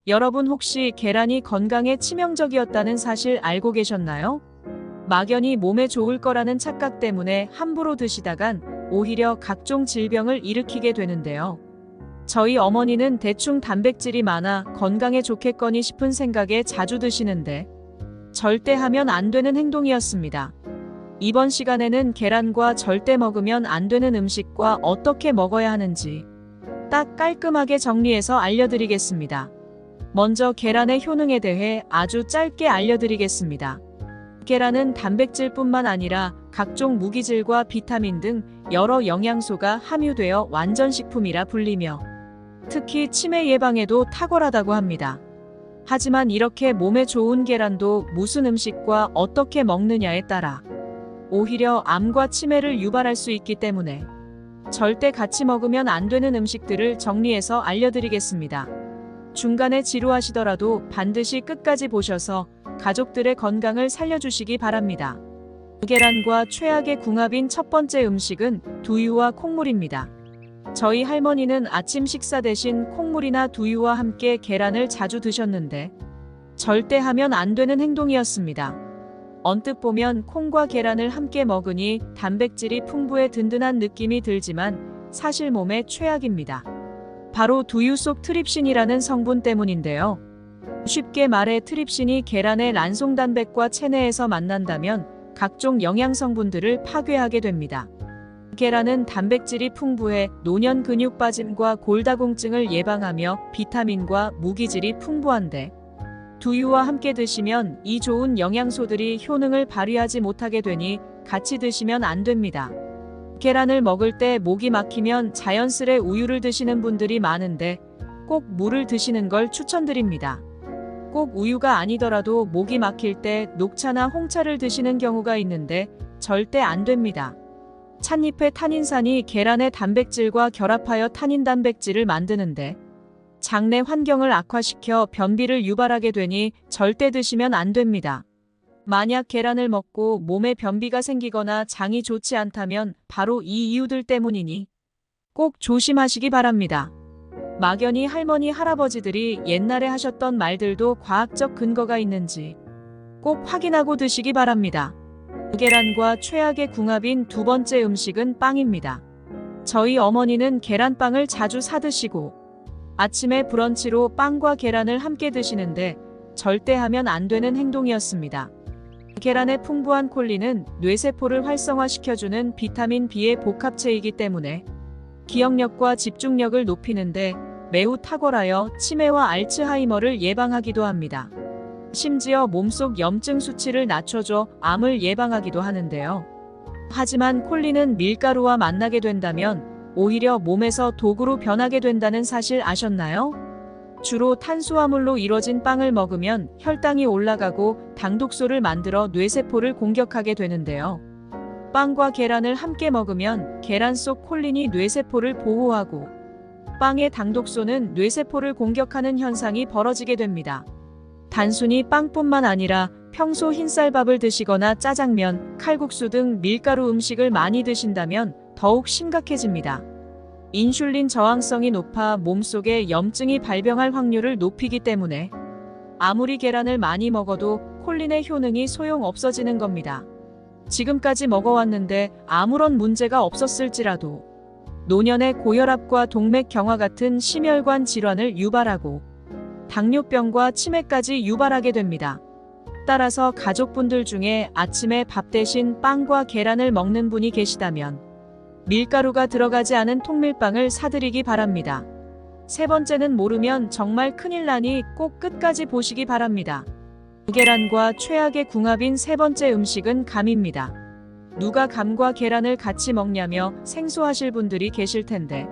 여러분 혹시 계란이 건강에 치명적이었다는 사실 알고 계셨나요? 막연히 몸에 좋을 거라는 착각 때문에 함부로 드시다간 오히려 각종 질병을 일으키게 되는데요. 저희 어머니는 대충 단백질이 많아 건강에 좋겠거니 싶은 생각에 자주 드시는데 절대 하면 안 되는 행동이었습니다. 이번 시간에는 계란과 절대 먹으면 안 되는 음식과 어떻게 먹어야 하는지 딱 깔끔하게 정리해서 알려드리겠습니다. 먼저 계란의 효능에 대해 아주 짧게 알려드리겠습니다. 계란은 단백질뿐만 아니라 각종 무기질과 비타민 등 여러 영양소가 함유되어 완전식품이라 불리며 특히 치매 예방에도 탁월하다고 합니다. 하지만 이렇게 몸에 좋은 계란도 무슨 음식과 어떻게 먹느냐에 따라 오히려 암과 치매를 유발할 수 있기 때문에 절대 같이 먹으면 안 되는 음식들을 정리해서 알려드리겠습니다. 중간에 지루하시더라도 반드시 끝까지 보셔서 가족들의 건강을 살려주시기 바랍니다. 계란과 최악의 궁합인 첫 번째 음식은 두유와 콩물입니다. 저희 할머니는 아침 식사 대신 콩물이나 두유와 함께 계란을 자주 드셨는데 절대 하면 안 되는 행동이었습니다. 언뜻 보면 콩과 계란을 함께 먹으니 단백질이 풍부해 든든한 느낌이 들지만 사실 몸에 최악입니다. 바로 두유 속 트립신이라는 성분 때문인데요. 쉽게 말해 트립신이 계란의 란송단백과 체내에서 만난다면 각종 영양성분들을 파괴하게 됩니다. 계란은 단백질이 풍부해 노년 근육 빠짐과 골다공증을 예방하며 비타민과 무기질이 풍부한데 두유와 함께 드시면 이 좋은 영양소들이 효능을 발휘하지 못하게 되니 같이 드시면 안 됩니다. 계란을 먹을 때 목이 막히면 자연스레 우유를 드시는 분들이 많은데 꼭 물을 드시는 걸 추천드립니다. 꼭 우유가 아니더라도 목이 막힐 때 녹차나 홍차를 드시는 경우가 있는데 절대 안 됩니다. 찻잎의 타닌산이 계란의 단백질과 결합하여 타닌 단백질을 만드는데 장내 환경을 악화시켜 변비를 유발하게 되니 절대 드시면 안 됩니다. 만약 계란을 먹고 몸에 변비가 생기거나 장이 좋지 않다면 바로 이 이유들 때문이니 꼭 조심하시기 바랍니다. 막연히 할머니, 할아버지들이 옛날에 하셨던 말들도 과학적 근거가 있는지 꼭 확인하고 드시기 바랍니다. 계란과 최악의 궁합인 두 번째 음식은 빵입니다. 저희 어머니는 계란빵을 자주 사 드시고 아침에 브런치로 빵과 계란을 함께 드시는데 절대 하면 안 되는 행동이었습니다. 계란의 풍부한 콜린은 뇌세포를 활성화시켜주는 비타민 B의 복합체이기 때문에 기억력과 집중력을 높이는데 매우 탁월하여 치매와 알츠하이머를 예방하기도 합니다. 심지어 몸속 염증 수치를 낮춰줘 암을 예방하기도 하는데요. 하지만 콜린은 밀가루와 만나게 된다면 오히려 몸에서 독으로 변하게 된다는 사실 아셨나요? 주로 탄수화물로 이뤄진 빵을 먹으면 혈당이 올라가고 당독소를 만들어 뇌세포를 공격하게 되는데요. 빵과 계란을 함께 먹으면 계란 속 콜린이 뇌세포를 보호하고 빵의 당독소는 뇌세포를 공격하는 현상이 벌어지게 됩니다. 단순히 빵뿐만 아니라 평소 흰쌀밥을 드시거나 짜장면, 칼국수 등 밀가루 음식을 많이 드신다면 더욱 심각해집니다. 인슐린 저항성이 높아 몸속에 염증이 발병할 확률을 높이기 때문에 아무리 계란을 많이 먹어도 콜린의 효능이 소용 없어지는 겁니다. 지금까지 먹어왔는데 아무런 문제가 없었을지라도 노년의 고혈압과 동맥경화 같은 심혈관 질환을 유발하고 당뇨병과 치매까지 유발하게 됩니다. 따라서 가족분들 중에 아침에 밥 대신 빵과 계란을 먹는 분이 계시다면 밀가루가 들어가지 않은 통밀빵을 사드리기 바랍니다. 세 번째는 모르면 정말 큰일 나니 꼭 끝까지 보시기 바랍니다. 계란과 최악의 궁합인 세 번째 음식은 감입니다. 누가 감과 계란을 같이 먹냐며 생소하실 분들이 계실 텐데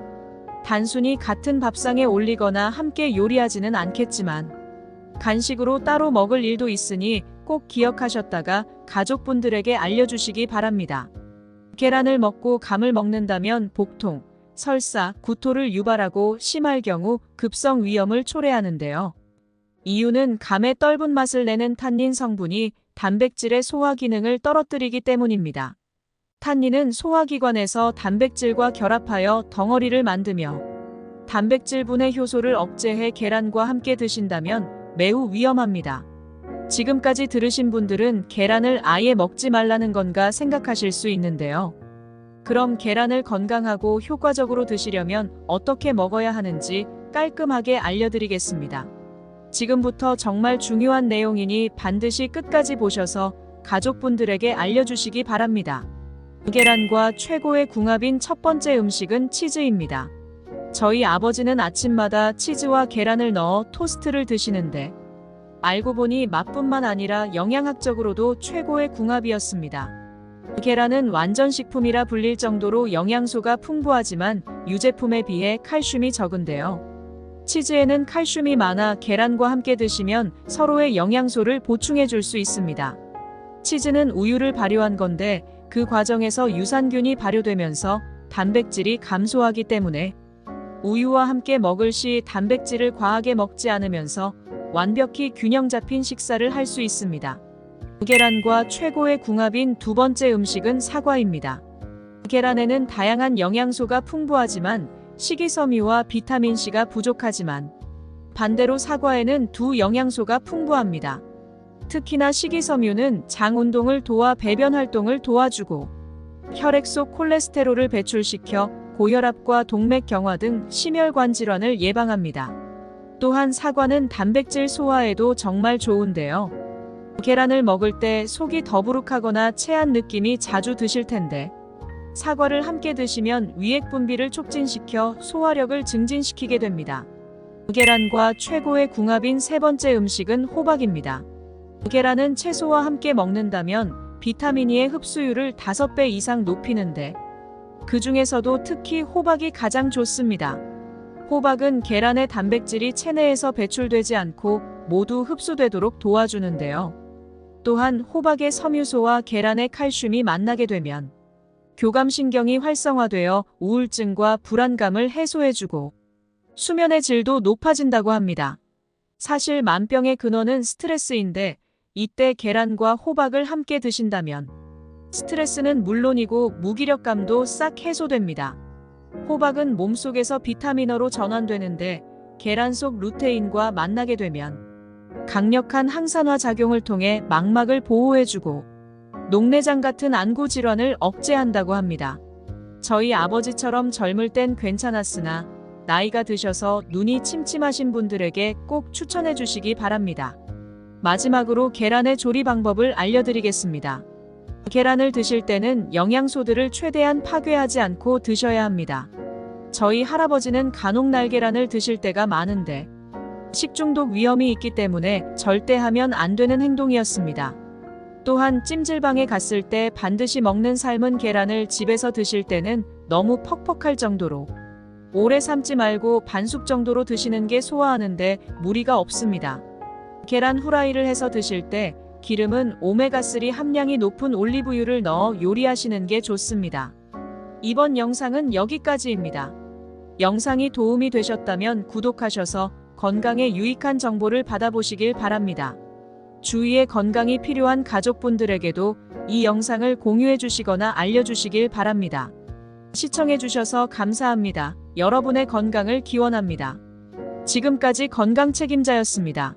단순히 같은 밥상에 올리거나 함께 요리하지는 않겠지만 간식으로 따로 먹을 일도 있으니 꼭 기억하셨다가 가족분들에게 알려주시기 바랍니다. 계란을 먹고 감을 먹는다면 복통, 설사, 구토를 유발하고 심할 경우 급성 위염을 초래하는데요. 이유는 감의 떫은 맛을 내는 탄닌 성분이 단백질의 소화 기능을 떨어뜨리기 때문입니다. 탄닌은 소화기관에서 단백질과 결합하여 덩어리를 만들며 단백질분해 효소를 억제해 계란과 함께 드신다면 매우 위험합니다. 지금까지 들으신 분들은 계란을 아예 먹지 말라는 건가 생각하실 수 있는데요. 그럼 계란을 건강하고 효과적으로 드시려면 어떻게 먹어야 하는지 깔끔하게 알려드리겠습니다. 지금부터 정말 중요한 내용이니 반드시 끝까지 보셔서 가족분들에게 알려주시기 바랍니다. 계란과 최고의 궁합인 첫 번째 음식은 치즈입니다. 저희 아버지는 아침마다 치즈와 계란을 넣어 토스트를 드시는데 알고 보니 맛뿐만 아니라 영양학적으로도 최고의 궁합이었습니다. 계란은 완전식품이라 불릴 정도로 영양소가 풍부하지만 유제품에 비해 칼슘이 적은데요. 치즈에는 칼슘이 많아 계란과 함께 드시면 서로의 영양소를 보충해 줄 수 있습니다. 치즈는 우유를 발효한 건데 그 과정에서 유산균이 발효되면서 단백질이 감소하기 때문에 우유와 함께 먹을 시 단백질을 과하게 먹지 않으면서 완벽히 균형 잡힌 식사를 할 수 있습니다. 계란과 최고의 궁합인 두 번째 음식은 사과입니다. 계란에는 다양한 영양소가 풍부하지만 식이섬유와 비타민C가 부족하지만 반대로 사과에는 두 영양소가 풍부합니다. 특히나 식이섬유는 장 운동을 도와 배변 활동을 도와주고 혈액 속 콜레스테롤을 배출시켜 고혈압과 동맥경화 등 심혈관 질환을 예방합니다. 또한 사과는 단백질 소화에도 정말 좋은데요. 계란을 먹을 때 속이 더부룩하거나 체한 느낌이 자주 드실 텐데 사과를 함께 드시면 위액 분비를 촉진시켜 소화력을 증진시키게 됩니다. 계란과 최고의 궁합인 세 번째 음식은 호박입니다. 계란은 채소와 함께 먹는다면 비타민E의 흡수율을 5배 이상 높이는데 그 중에서도 특히 호박이 가장 좋습니다. 호박은 계란의 단백질이 체내에서 배출되지 않고 모두 흡수되도록 도와주는데요. 또한 호박의 섬유소와 계란의 칼슘이 만나게 되면 교감신경이 활성화되어 우울증과 불안감을 해소해주고 수면의 질도 높아진다고 합니다. 사실 만병의 근원은 스트레스인데 이때 계란과 호박을 함께 드신다면 스트레스는 물론이고 무기력감도 싹 해소됩니다. 호박은 몸속에서 비타민어로 전환되는데 계란 속 루테인과 만나게 되면 강력한 항산화 작용을 통해 망막을 보호해주고 녹내장 같은 안구 질환을 억제한다고 합니다. 저희 아버지처럼 젊을 땐 괜찮았으나 나이가 드셔서 눈이 침침하신 분들에게 꼭 추천해 주시기 바랍니다. 마지막으로 계란의 조리 방법을 알려드리겠습니다. 계란을 드실 때는 영양소들을 최대한 파괴하지 않고 드셔야 합니다. 저희 할아버지는 간혹 날계란을 드실 때가 많은데 식중독 위험이 있기 때문에 절대 하면 안 되는 행동이었습니다. 또한 찜질방에 갔을 때 반드시 먹는 삶은 계란을 집에서 드실 때는 너무 퍽퍽할 정도로 오래 삶지 말고 반숙 정도로 드시는 게 소화하는데 무리가 없습니다. 계란 후라이를 해서 드실 때 기름은 오메가3 함량이 높은 올리브유를 넣어 요리하시는 게 좋습니다. 이번 영상은 여기까지입니다. 영상이 도움이 되셨다면 구독하셔서 건강에 유익한 정보를 받아보시길 바랍니다. 주위에 건강이 필요한 가족분들에게도 이 영상을 공유해 주시거나 알려주시길 바랍니다. 시청해 주셔서 감사합니다. 여러분의 건강을 기원합니다. 지금까지 건강책임자였습니다.